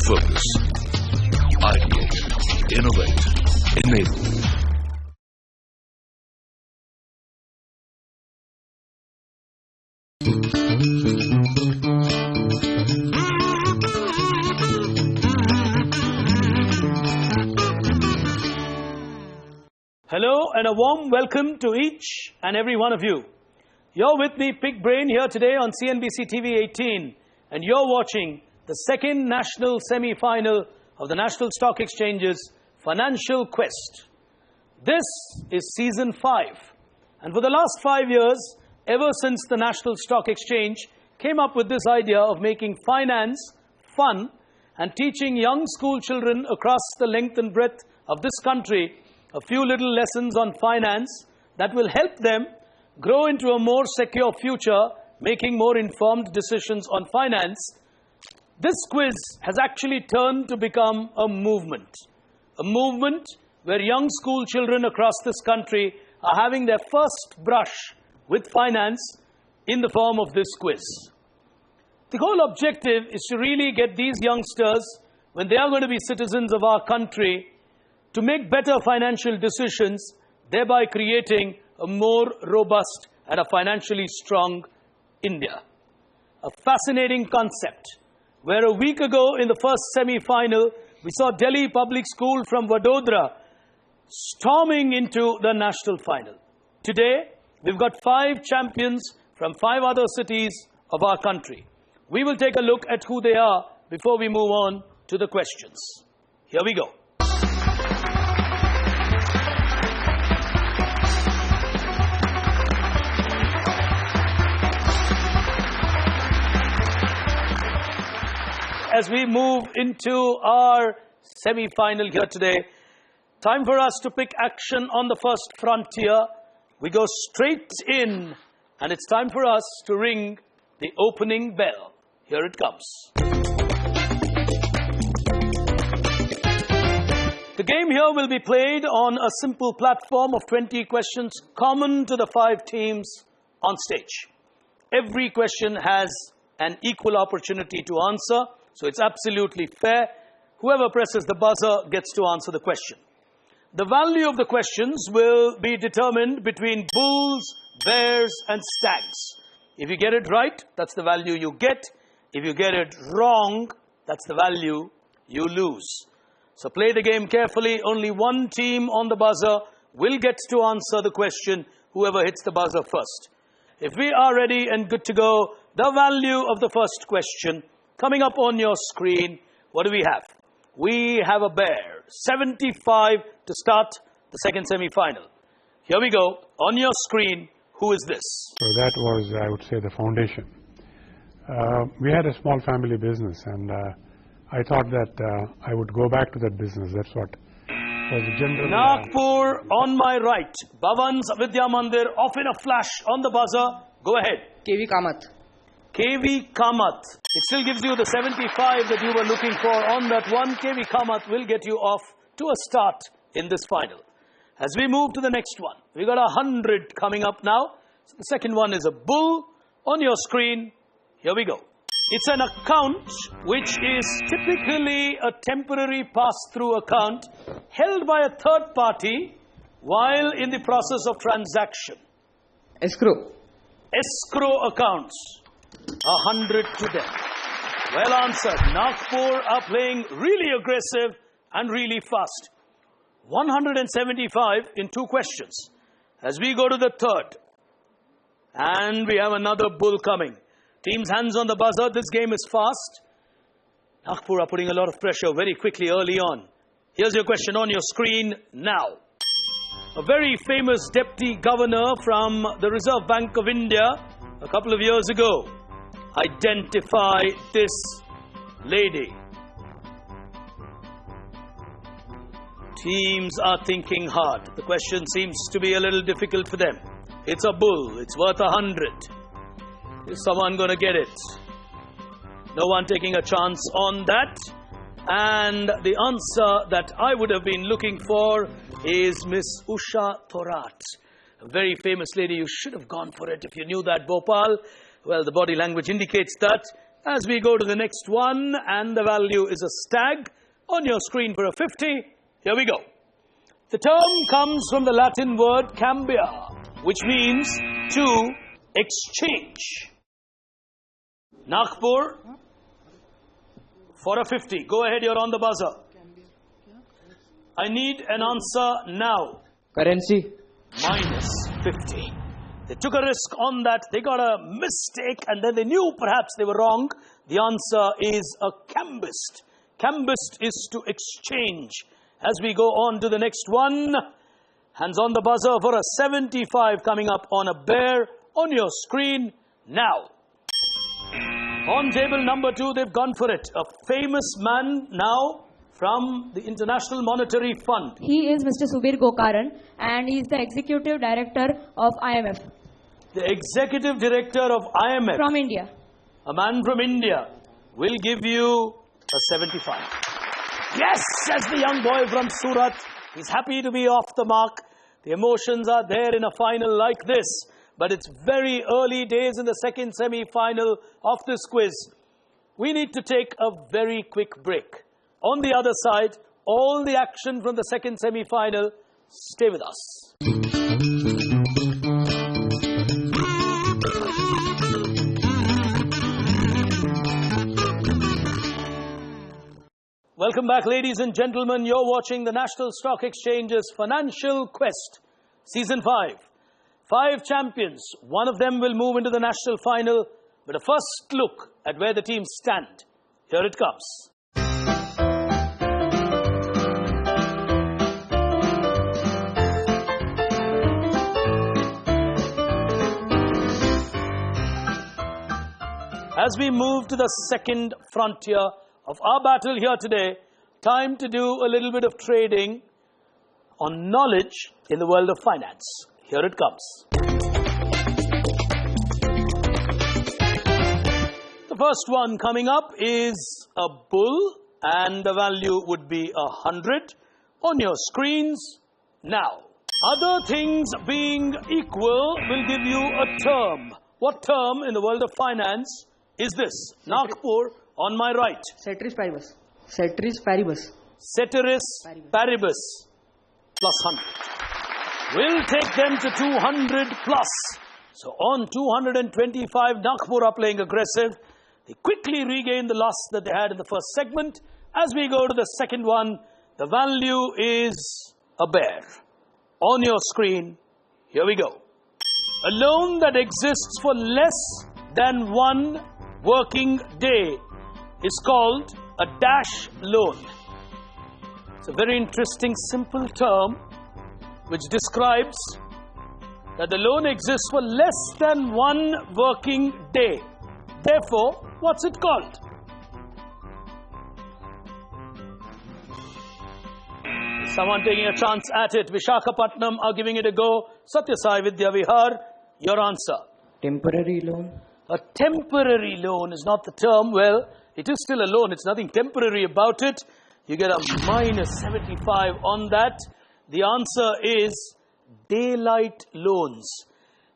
Focus. Ideate. Innovate. Enable. Hello and a warm welcome to each and every one of you. You're with me, Pig Brain, here today on CNBC TV 18, and you're watching the second national semi-final of the National Stock Exchange's Financial Quest. This is season 5, and for the last 5 years, ever since the National Stock Exchange came up with this idea of making finance fun and teaching young school children across the length and breadth of this country a few little lessons on finance that will help them grow into a more secure future, making more informed decisions on finance. This quiz has actually turned to become a movement where young school children across this country are having their first brush with finance in the form of this quiz. The whole objective is to really get these youngsters, when they are going to be citizens of our country, to make better financial decisions, thereby creating a more robust and a financially strong India. A fascinating concept, where a week ago in the first semi-final, we saw Delhi Public School from Vadodara storming into the national final. Today, we've got 5 champions from 5 other cities of our country. We will take a look at who they are before we move on to the questions. Here we go. As we move into our semi-final here today, time for us to pick action on the first frontier. We go straight in, and it's time for us to ring the opening bell. Here it comes. The game here will be played on a simple platform of 20 questions common to the 5 teams on stage. Every question has an equal opportunity to answer, so it's absolutely fair. Whoever presses the buzzer gets to answer the question. The value of the questions will be determined between bulls, bears, and stags. If you get it right, that's the value you get. If you get it wrong, that's the value you lose. So play the game carefully. Only one team on the buzzer will get to answer the question, whoever hits the buzzer first. If we are ready and good to go, the value of the first question coming up on your screen, what do we have? We have a bear, 75 to start the second semi-final. Here we go. On your screen, who is this? So that was, I would say, the foundation. We had a small family business, and I thought that I would go back to that business. That's what was the general... Nagpur on my right. Bhavan's Vidya Mandir off in a flash on the buzzer. Go ahead. KV Kamath. KV Kamath. It still gives you the 75 that you were looking for on that one. KV Kamath will get you off to a start in this final. As we move to the next one, we got 100 coming up now. So the second one is a bull. On your screen, here we go. It's an account which is typically a temporary pass-through account held by a third party while in the process of transaction. Escrow. Escrow accounts. 100 to them. Well answered. Nagpur are playing really aggressive and really fast. 175 in 2 questions. As we go to the third. And we have another bull coming. Team's hands on the buzzer. This game is fast. Nagpur are putting a lot of pressure very quickly early on. Here's your question on your screen now. A very famous deputy governor from the Reserve Bank of India a couple of years ago. Identify this lady. Teams are thinking hard. The question seems to be a little difficult for them. It's a bull. It's worth 100. Is someone going to get it? No one taking a chance on that. And the answer that I would have been looking for is Miss Usha Thorat. A very famous lady. You should have gone for it if you knew that, Bhopal. Well, the body language indicates that. As we go to the next one, and the value is a stag on your screen for a 50. Here we go. The term comes from the Latin word cambia, which means to exchange. Nagpur for a 50. Go ahead, you're on the buzzer. I need an answer now. Currency. Minus 50. They took a risk on that. They got a mistake and then they knew perhaps they were wrong. The answer is a cambist. Cambist is to exchange. As we go on to the next one, hands on the buzzer for a 75 coming up on a bear on your screen now. On table number 2, they've gone for it. A famous man now from the International Monetary Fund. He is Mr. Subir Gokaran and he is the Executive Director of IMF. The Executive Director of IMF. From India. A man from India will give you a 75. Yes, says the young boy from Surat. He's happy to be off the mark. The emotions are there in a final like this. But it's very early days in the second semi-final of this quiz. We need to take a very quick break. On the other side, all the action from the second semi-final. Stay with us. Welcome back, ladies and gentlemen. You're watching the National Stock Exchange's Financial Quest, Season 5. 5 champions. One of them will move into the national final. But a first look at where the teams stand. Here it comes. As we move to the second frontier of our battle here today, time to do a little bit of trading on knowledge in the world of finance. Here it comes. The first one coming up is a bull, and the value would be 100 on your screens now. Other things being equal will give you a term. What term in the world of finance is this? Nagpur on my right. Ceteris paribus. Ceteris paribus. Ceteris paribus plus 100. We'll take them to 200 plus. So on 225, Nagpur are playing aggressive. They quickly regain the loss that they had in the first segment. As we go to the second one, the value is a bear. On your screen, here we go. A loan that exists for less than 1 working day is called a dash loan. It's a very interesting, simple term which describes that the loan exists for less than 1 working day. Therefore, what's it called? Someone taking a chance at it. Vishakhapatnam are giving it a go. Satyasai Vidya Vihar, your answer. Temporary loan. A temporary loan is not the term. Well, it is still a loan. It's nothing temporary about it. You get a minus 75 on that. The answer is daylight loans.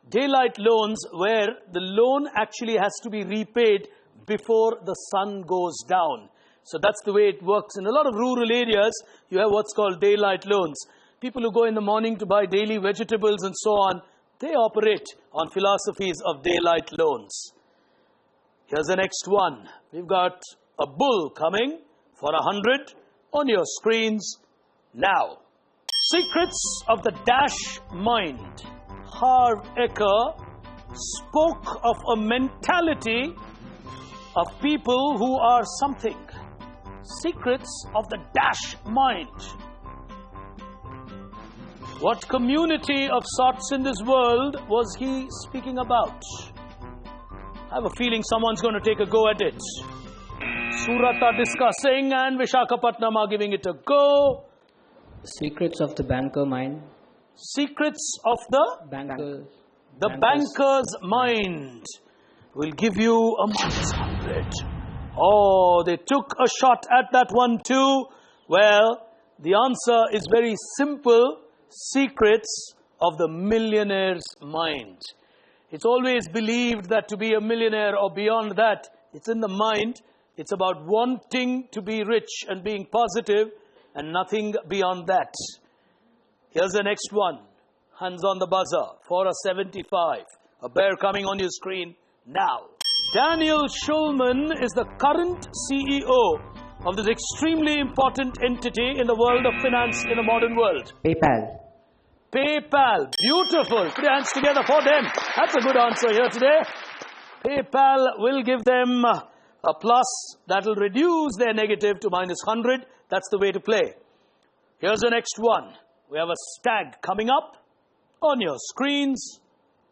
Daylight loans where the loan actually has to be repaid before the sun goes down. So that's the way it works. In a lot of rural areas, you have what's called daylight loans. People who go in the morning to buy daily vegetables and so on, they operate on philosophies of daylight loans. Here's the next one. We've got a bull coming for 100 on your screens now. Secrets of the Dash Mind. Harv Eker spoke of a mentality of people who are something. Secrets of the Dash Mind. What community of sorts in this world was he speaking about? I have a feeling someone's going to take a go at it. Surat are discussing and Vishakhapatnam are giving it a go. Secrets of the banker mind. Secrets of the banker's mind will give you a minus 100. Oh, they took a shot at that one too. Well, the answer is very simple. Secrets of the millionaire's mind. It's always believed that to be a millionaire or beyond that It's in the mind. It's about wanting to be rich and being positive and nothing beyond that. Here's the next one. Hands on the buzzer for a 75. A bear coming on your screen now. Daniel Schulman is the current CEO of this extremely important entity in the world of finance in the modern world. PayPal. PayPal. Beautiful. Put your hands together for them. That's a good answer here today. PayPal will give them a plus that will reduce their negative to minus 100. That's the way to play. Here's the next one. We have a stag coming up on your screens.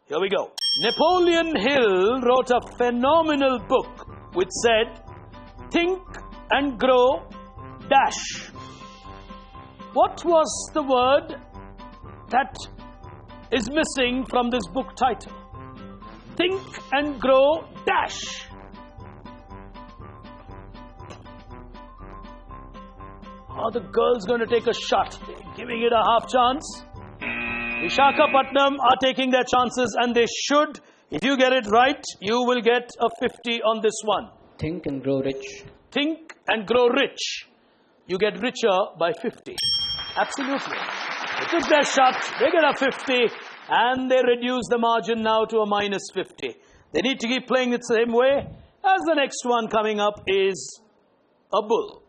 Here we go. Napoleon Hill wrote a phenomenal book which said, Think and Grow Dash. What was the word that is missing from this book title? Think and Grow Dash. Are the girls going to take a shot? They're giving it a half chance. Vishakhapatnam are taking their chances, and they should. If you get it right, you will get a 50 on this one. Think and grow rich. Think and grow rich. You get richer by 50. Absolutely. They took their shot, they get a 50, and they reduce the margin now to a minus 50. They need to keep playing it the same way, as the next one coming up is a bull.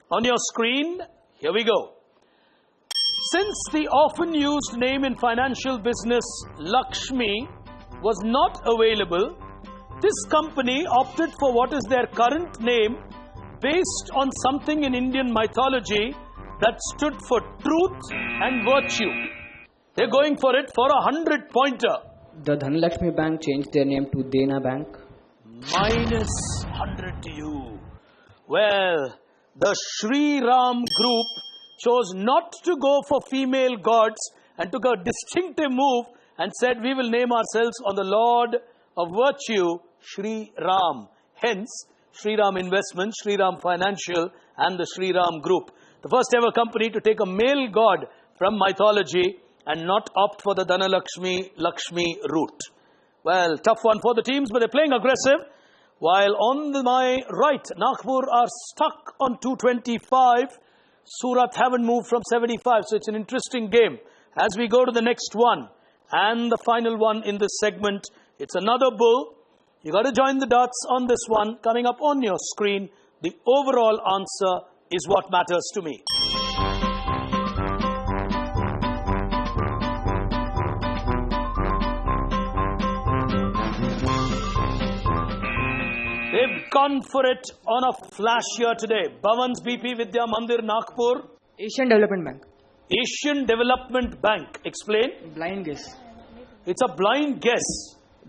On your screen, here we go. Since the often used name in financial business, Lakshmi, was not available, this company opted for what is their current name based on something in Indian mythology that stood for truth and virtue. They're going for it for a 100-pointer. The Dhanlakshmi Bank changed their name to Dena Bank. Minus 100 to you. Well, the Sri Ram group chose not to go for female gods and took a distinctive move and said, we will name ourselves on the Lord of Virtue, Sri Ram. Hence, Sri Ram Investments, Sri Ram Financial and the Sri Ram Group. The first ever company to take a male god from mythology and not opt for the Lakshmi route. Well, tough one for the teams, but they're playing aggressive. While on my right, Nagpur are stuck on 225. Surat haven't moved from 75, so it's an interesting game. As we go to the next one, and the final one in this segment, it's another bull. You got to join the dots on this one. Coming up on your screen, the overall answer is what matters to me. They've gone for it on a flash here today. Bhavan's BP Vidya Mandir, Nagpur. Asian Development Bank. Asian Development Bank. Explain. Blind guess. It's a blind guess.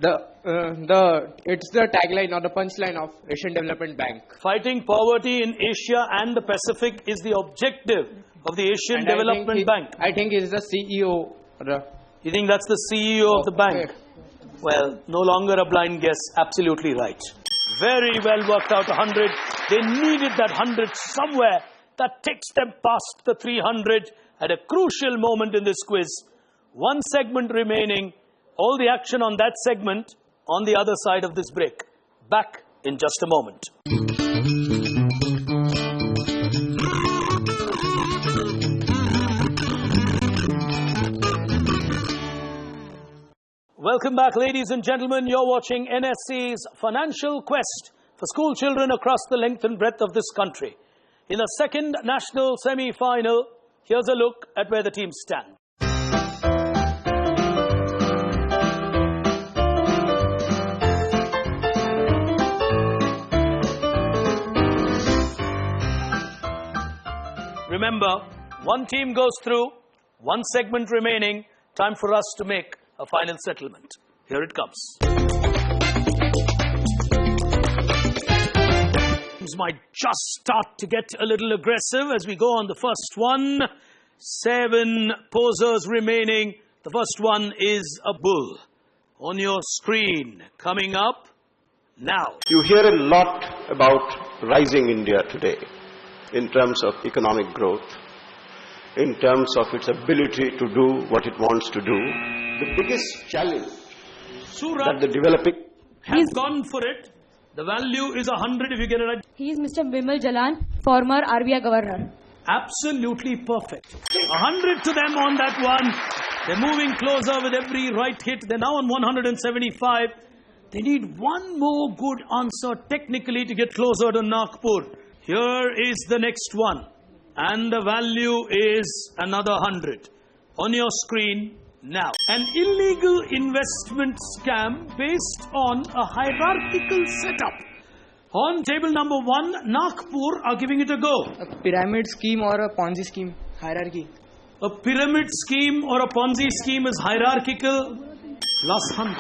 It's the tagline or the punchline of Asian Development Bank. Fighting poverty in Asia and the Pacific is the objective of the Asian Development Bank. I think he's the CEO. You think that's the CEO of the bank? Well, no longer a blind guess. Absolutely right. Very well worked out 100. They needed that 100 somewhere. That takes them past the 300 at a crucial moment in this quiz. One segment remaining. All the action on that segment on the other side of this break. Back in just a moment. Welcome back, ladies and gentlemen. You're watching NSE's Funancial Quest for school children across the length and breadth of this country. In the second national semi-final, here's a look at where the teams stand. Remember, one team goes through, one segment remaining. Time for us to make a final settlement. Here it comes. Teams might just start to get a little aggressive as we go on the first one. 7 posers remaining. The first one is a bull. On your screen, coming up now. You hear a lot about rising India today in terms of economic growth, in terms of its ability to do what it wants to do. The biggest challenge Surat that the developing has gone for it. The value is 100 if you get it right. He is Mr. Bimal Jalan, former RBI governor. Absolutely perfect. 100 to them on that one. They're moving closer with every right hit. They're now on 175. They need one more good answer technically to get closer to Nagpur. Here is the next one. And the value is another 100. On your screen now. An illegal investment scam based on a hierarchical setup. On table number 1, Nagpur are giving it a go. A pyramid scheme or a Ponzi scheme. Hierarchy. A pyramid scheme or a Ponzi scheme is hierarchical. Plus 100.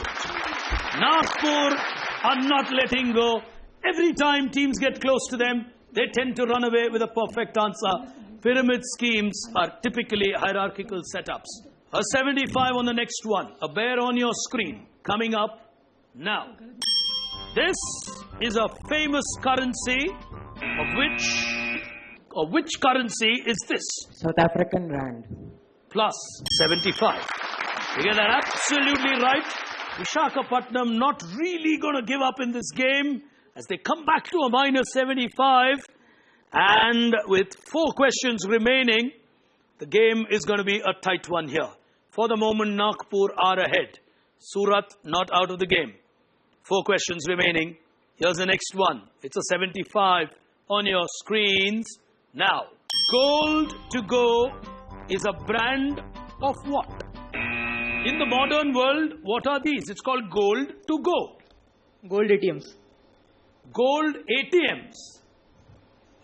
Nagpur are not letting go. Every time teams get close to them, they tend to run away with a perfect answer. Pyramid schemes are typically hierarchical setups. A 75 on the next one. A bear on your screen. Coming up now. This is a famous currency of which currency is this? South African rand. Plus 75. You get that absolutely right. Visakhapatnam not really going to give up in this game as they come back to a minus 75. And with 4 questions remaining, the game is going to be a tight one here. For the moment, Nagpur are ahead. Surat not out of the game. 4 questions remaining. Here's the next one. It's a 75 on your screens. Now, Gold to Go is a brand of what? In the modern world, what are these? It's called Gold to Go. Gold ATMs. Gold ATMs.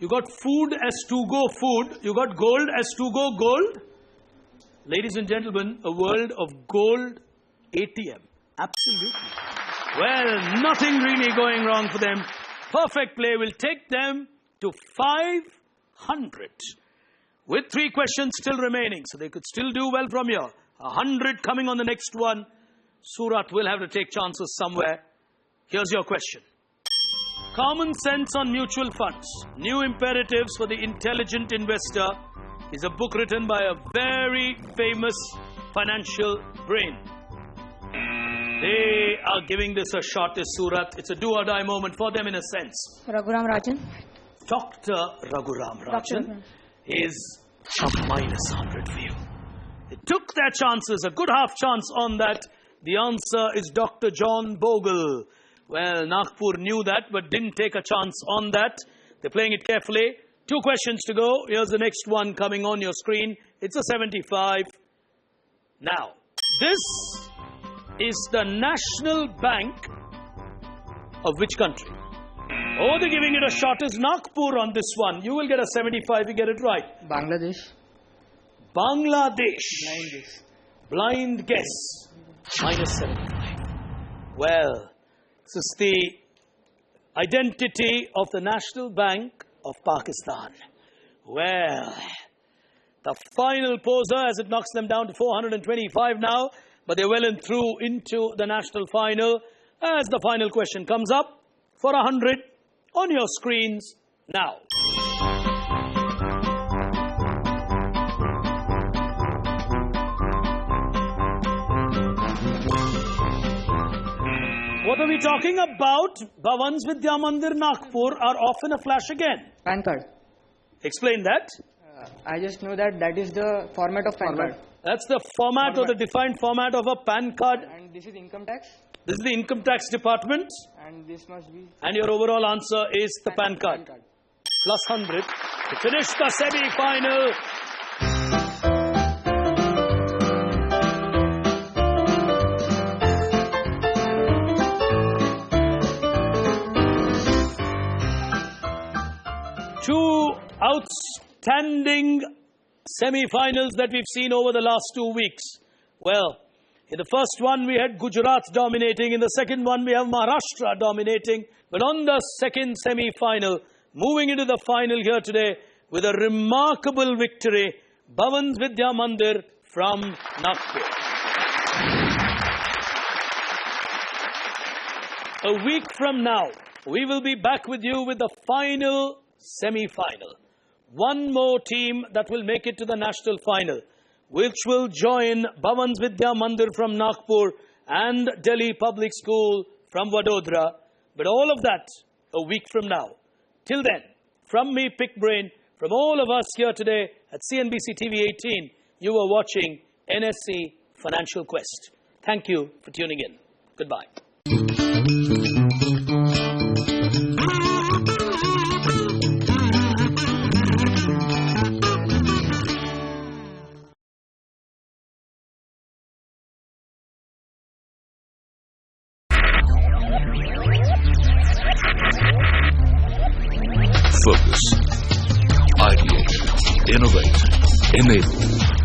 You got food as to go food. You got gold as to go gold. Ladies and gentlemen, a world of gold ATM. Absolutely. Well, nothing really going wrong for them. Perfect play will take them to 500. With 3 questions still remaining. So they could still do well from here. 100 coming on the next one. Surat will have to take chances somewhere. Here's your question. Common Sense on Mutual Funds. New Imperatives for the Intelligent Investor is a book written by a very famous financial brain. They are giving this a shot as Surat. It's a do-or-die moment for them in a sense. Raghuram Rajan. Dr. Raghuram Rajan is a minus 100 for you. They took their chances, a good half chance on that. The answer is Dr. John Bogle. Well, Nagpur knew that but didn't take a chance on that. They're playing it carefully. 2 questions to go. Here's the next one coming on your screen. It's a 75. Now, this is the National Bank of which country? Oh, they're giving it a shot as Nagpur on this one. You will get a 75 if you get it right. Bangladesh. Bangladesh. Blind guess. Minus 75. Well, this is the identity of the National Bank of Pakistan. Well, the final poser as it knocks them down to 425 now, but they're well and through into the national final as the final question comes up for 100 on your screens now. What are we talking about? Bhavans Vidya Mandir Nagpur are off in a flash again. PAN card. Explain that. I just know that is the format of PAN card. That's the format or the defined format of a PAN card. And this is income tax. This is the income tax department. And this must be... And your overall answer is the PAN card. Plus 100 to finish the semi-final. Two outstanding semi-finals that we've seen over the last 2 weeks. Well, in the first one we had Gujarat dominating. In the second one we have Maharashtra dominating. But on the second semi-final, moving into the final here today with a remarkable victory, Bhavans Vidya Mandir from Nagpur. A week from now, we will be back with you with the final semi-final. One more team that will make it to the national final, which will join Bhavans Vidya Mandir from Nagpur and Delhi Public School from Vadodara. But all of that a week from now. Till then, from me, Pick Brain, from all of us here today at CNBC TV 18, you are watching NSE Financial Quest. Thank you for tuning in. Goodbye. Focus. Ideate. Innovate. Enable.